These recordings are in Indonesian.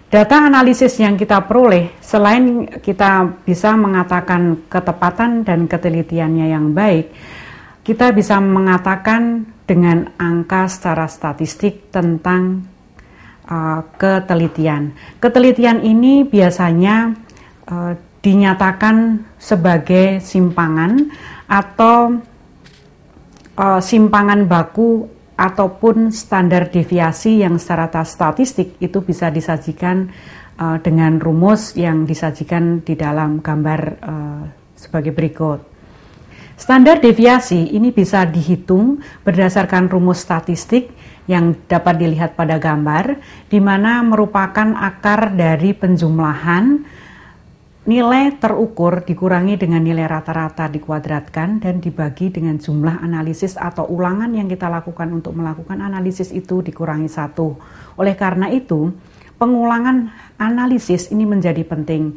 Data analisis yang kita peroleh, selain kita bisa mengatakan ketepatan dan ketelitiannya yang baik, kita bisa mengatakan dengan angka secara statistik tentang ketelitian. Ketelitian ini biasanya dinyatakan sebagai simpangan atau simpangan baku ataupun standar deviasi yang secara statistik itu bisa disajikan dengan rumus yang disajikan di dalam gambar sebagai berikut. Standar deviasi ini bisa dihitung berdasarkan rumus statistik yang dapat dilihat pada gambar, di mana merupakan akar dari penjumlahan nilai terukur dikurangi dengan nilai rata-rata dikuadratkan dan dibagi dengan jumlah analisis atau ulangan yang kita lakukan untuk melakukan analisis itu dikurangi 1. Oleh karena itu, pengulangan analisis ini menjadi penting.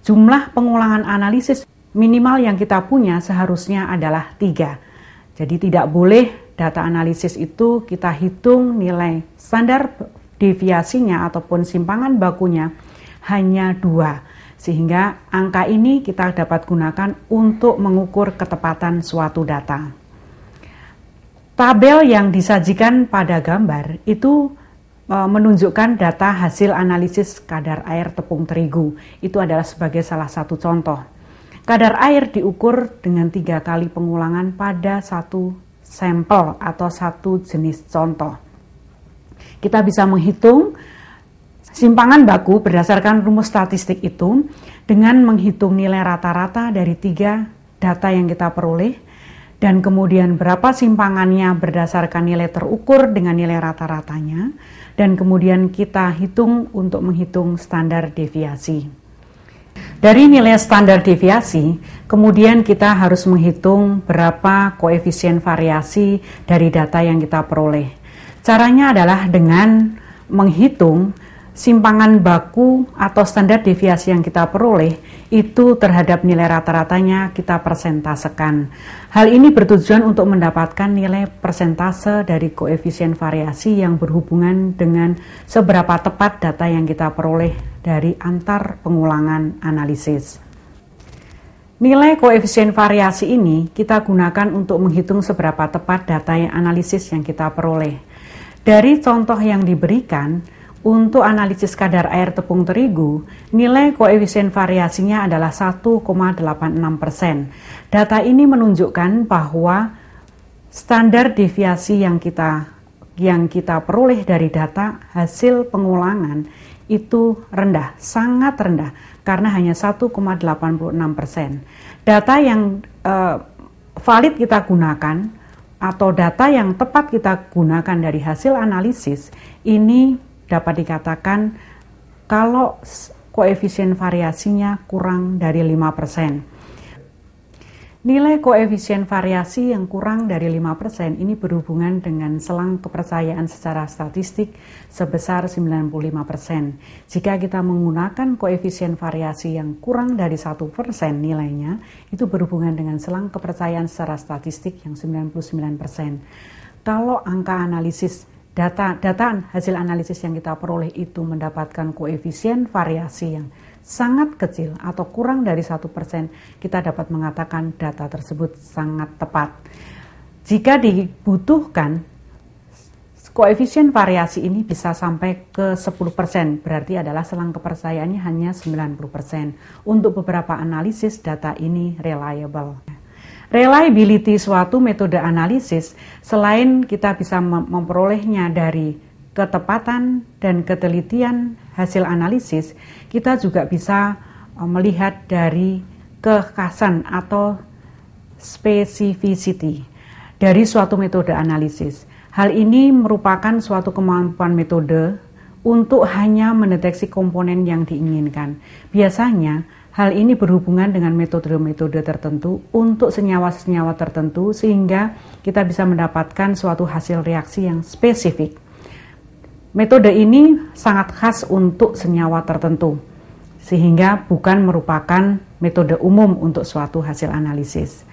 Jumlah pengulangan analisis minimal yang kita punya seharusnya adalah 3. Jadi tidak boleh data analisis itu kita hitung nilai standar deviasinya ataupun simpangan bakunya hanya 2. Sehingga angka ini kita dapat gunakan untuk mengukur ketepatan suatu data. Tabel yang disajikan pada gambar itu menunjukkan data hasil analisis kadar air tepung terigu. Itu adalah sebagai salah satu contoh. Kadar air diukur dengan 3 kali pengulangan pada satu sampel atau satu jenis contoh. Kita bisa menghitung simpangan baku berdasarkan rumus statistik itu dengan menghitung nilai rata-rata dari 3 data yang kita peroleh dan kemudian berapa simpangannya berdasarkan nilai terukur dengan nilai rata-ratanya dan kemudian kita hitung untuk menghitung standar deviasi. Dari nilai standar deviasi, kemudian kita harus menghitung berapa koefisien variasi dari data yang kita peroleh. Caranya adalah dengan menghitung simpangan baku atau standar deviasi yang kita peroleh itu terhadap nilai rata-ratanya kita persentasekan. Hal ini bertujuan untuk mendapatkan nilai persentase dari koefisien variasi yang berhubungan dengan seberapa tepat data yang kita peroleh dari antar pengulangan analisis. Nilai koefisien variasi ini kita gunakan untuk menghitung seberapa tepat data yang analisis yang kita peroleh. Dari contoh yang diberikan, untuk analisis kadar air tepung terigu, nilai koefisien variasinya adalah 1,86%. Data ini menunjukkan bahwa standar deviasi yang kita peroleh dari data hasil pengulangan itu rendah, sangat rendah, karena hanya 1,86%. Data yang valid kita gunakan atau data yang tepat kita gunakan dari hasil analisis ini dapat dikatakan kalau koefisien variasinya kurang dari 5%. Nilai koefisien variasi yang kurang dari 5% ini berhubungan dengan selang kepercayaan secara statistik sebesar 95%. Jika kita menggunakan koefisien variasi yang kurang dari 1% nilainya, itu berhubungan dengan selang kepercayaan secara statistik yang 99%. Kalau angka analisis data hasil analisis yang kita peroleh itu mendapatkan koefisien variasi yang sangat kecil atau kurang dari 1%, kita dapat mengatakan data tersebut sangat tepat. Jika dibutuhkan, koefisien variasi ini bisa sampai ke 10%, berarti adalah selang kepercayaannya hanya 90%. Untuk beberapa analisis, data ini reliable. Reliability suatu metode analisis, selain kita bisa memperolehnya dari ketepatan dan ketelitian hasil analisis, kita juga bisa melihat dari kekhasan atau specificity dari suatu metode analisis. Hal ini merupakan suatu kemampuan metode untuk hanya mendeteksi komponen yang diinginkan. Biasanya, hal ini berhubungan dengan metode-metode tertentu untuk senyawa-senyawa tertentu sehingga kita bisa mendapatkan suatu hasil reaksi yang spesifik. Metode ini sangat khas untuk senyawa tertentu sehingga bukan merupakan metode umum untuk suatu hasil analisis.